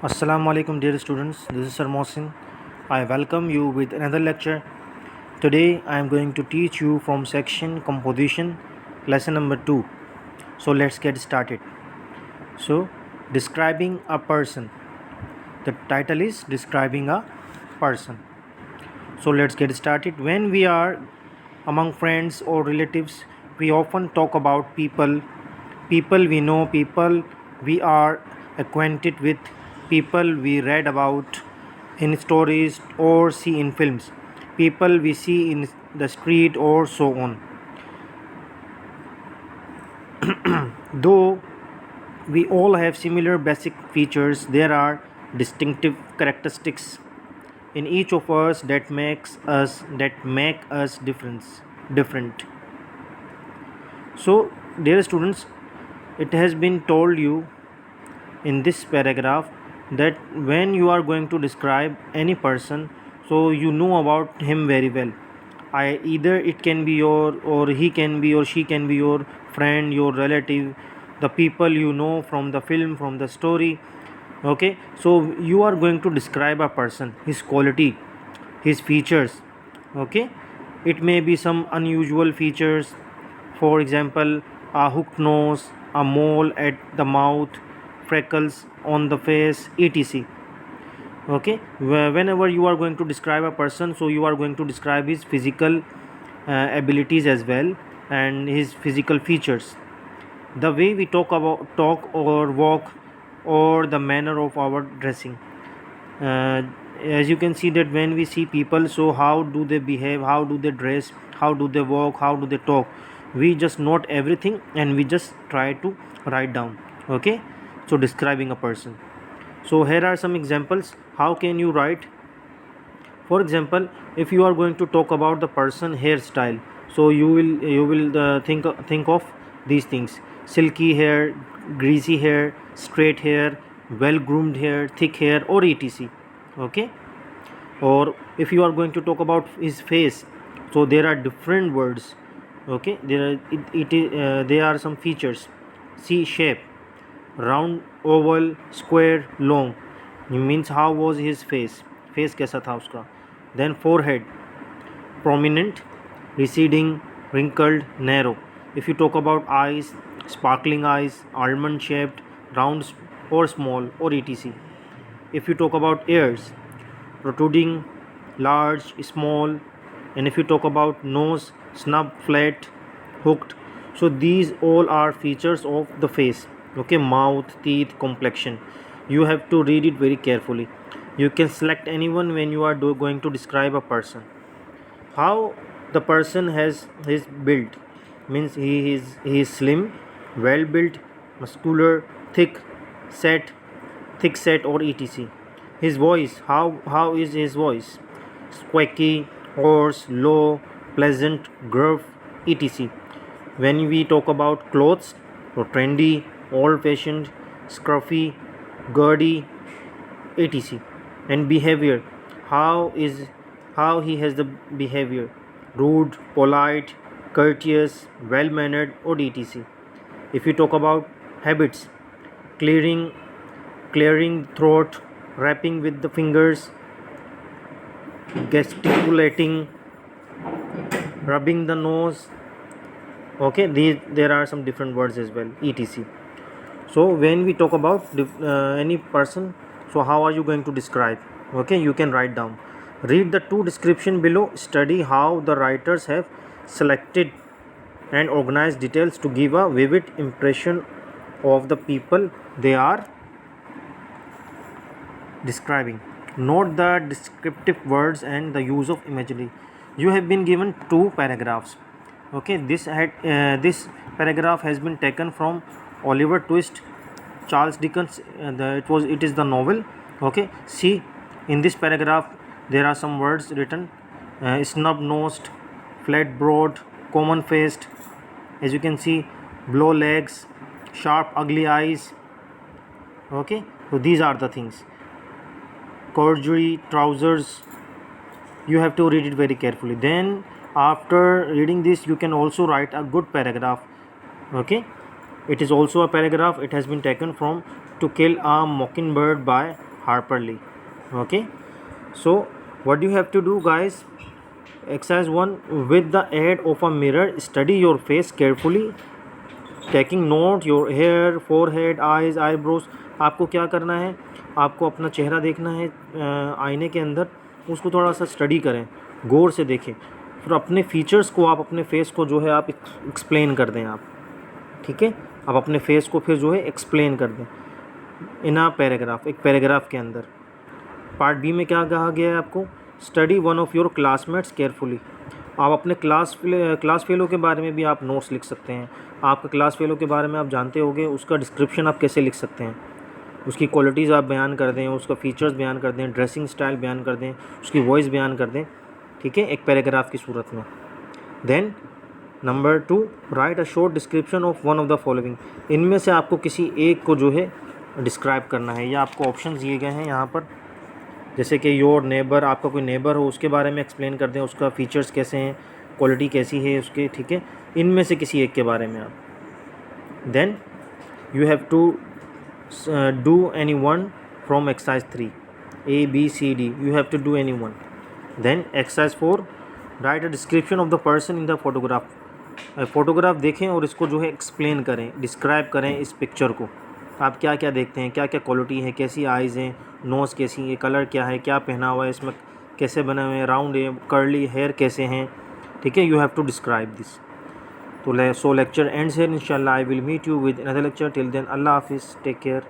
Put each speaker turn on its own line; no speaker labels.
Assalamu alaikum dear students, this is Sir Mohsin. I welcome you with another lecture. Today I am going to teach you from section composition lesson number 2. So let's get started. So describing a person. The title is describing a person. So let's get started. When we are among friends or relatives, we often talk about people we know, people we are acquainted with, people we read about in stories or see in films, people we see in the street, or so on. Though we all have similar basic features, there are distinctive characteristics in each of us that make us different. So dear students, it has been told you in this paragraph that when you are going to describe any person, so you know about him very well. Either it can be your, or he can be, or she can be your friend, your relative, the people you know from the film, from the story. Okay, so you are going to describe a person, his quality, his features. Okay, it may be some unusual features, for example, a hooked nose, a mole at the mouth, freckles on the face, etc. Okay, whenever you are going to describe a person, so you are going to describe his physical abilities as well, and his physical features, the way we talk or walk, or the manner of our dressing. uh, as you can see that when we see people, so how do they behave, how do they dress, how do they walk, how do they talk, we just note everything and we just try to write down. Okay, so describing a person, so here are some examples how can you write. For example, if you are going to talk about the person hairstyle, so you will think of these things: silky hair, greasy hair, straight hair, well groomed hair, thick hair, or etc. Okay, or if you are going to talk about his face, so there are different words. Okay, there are some features: c shape, round, oval, square, long. It means how was his face कैसा था उसका. Then forehead, prominent, receding, wrinkled, narrow. If you talk about eyes, sparkling eyes, almond shaped, round or small, or etc. If you talk about ears, protruding, large, small. And if you talk about nose, snub, flat, hooked. So these all are features of the face. Okay, mouth, teeth, complexion. You have to read it very carefully. You can select anyone when you are going to describe a person. How the person has his build, means he is slim, well built, muscular, thick set, or etc. His voice, how is his voice? Squeaky, hoarse, low, pleasant, gruff, etc. When we talk about clothes, so trendy, old fashioned, scruffy, gaudy, etc. And behavior, how he has the behavior: rude, polite, courteous, well mannered, or etc. If you talk about habits, clearing throat, rapping with the fingers, gesticulating, rubbing the nose. Okay, there are some different words as well, etc. So when we talk about any person, so how are you going to describe? Okay, you can write down. Read the two description below. Study how the writers have selected and organized details to give a vivid impression of the people they are describing. Note the descriptive words and the use of imagery. You have been given two paragraphs. Okay, this paragraph has been taken from Oliver Twist, Charles Dickens. It is the novel. Okay, see, in this paragraph there are some words written: snub nosed, flat broad, common faced. As you can see, blow legs, sharp ugly eyes. Okay, so these are the things. Corduroy trousers. You have to read it very carefully. Then after reading this, you can also write a good paragraph. Okay, it is also a paragraph. It has been taken from To Kill a Mockingbird by Harperly. Okay, so what you have to do, guys? Exercise 1, with the aid of a mirror, study your face carefully, taking note your hair, forehead, eyes, eyebrows. आपको क्या करना है, आपको अपना चेहरा देखना है आईने के अंदर, उसको थोड़ा सा स्टडी करें, गौर से देखें, फिर अपने फीचर्स को, आप अपने फेस को जो है आप एक्सप्लेन कर दें आप, ठीक है, आप अपने फेस को फिर जो है एक्सप्लेन कर दें इन अ पैराग्राफ, एक पैराग्राफ के अंदर। पार्ट बी में क्या कहा गया है आपको? Study one of your classmates carefully. आप अपने क्लास फेलो के बारे में भी आप नोट्स लिख सकते हैं। आपका क्लास फेलो के बारे में आप जानते होंगे, उसका डिस्क्रिप्शन आप कैसे लिख सकते हैं, उसकी क्वालिटीज़ आप बयान कर दें, उसका फीचर्स बयान कर दें, ड्रेसिंग स्टाइल बयान कर दें, उसकी वॉइस बयान कर दें, ठीक है, एक पैराग्राफ की सूरत में। Then number 2, write a short description of one of the following. इनमें से आपको किसी एक को जो है डिस्क्राइब करना है, या आपको ऑप्शन दिए गए हैं यहाँ पर, जैसे कि योर नेबर, आपका कोई नेबर हो उसके बारे में एक्सप्लेन कर दें, उसका फीचर्स कैसे हैं, क्वालिटी कैसी है उसके, ठीक है, इनमें से किसी एक के बारे में आप। Then you have to do any one from exercise 3, A B C D, you have to do any one. Then exercise 4, write a description of the person in the photograph. Photograph देखें और इसको जो है explain करें, describe करें इस picture को, आप क्या क्या देखते हैं, क्या क्या क्वालिटी है, कैसी आइज़ हैं, नोज़ कैसी है, कलर क्या है, क्या पहना हुआ है, इसमें कैसे बने हुए हैं, राउंड है, कर्ली हेयर कैसे हैं, ठीक है, you have to describe this. तो सो लेक्चर एंड्स हियर, इंशाल्लाह I will meet you with another lecture, till then अल्लाह हाफिज़, टेक केयर।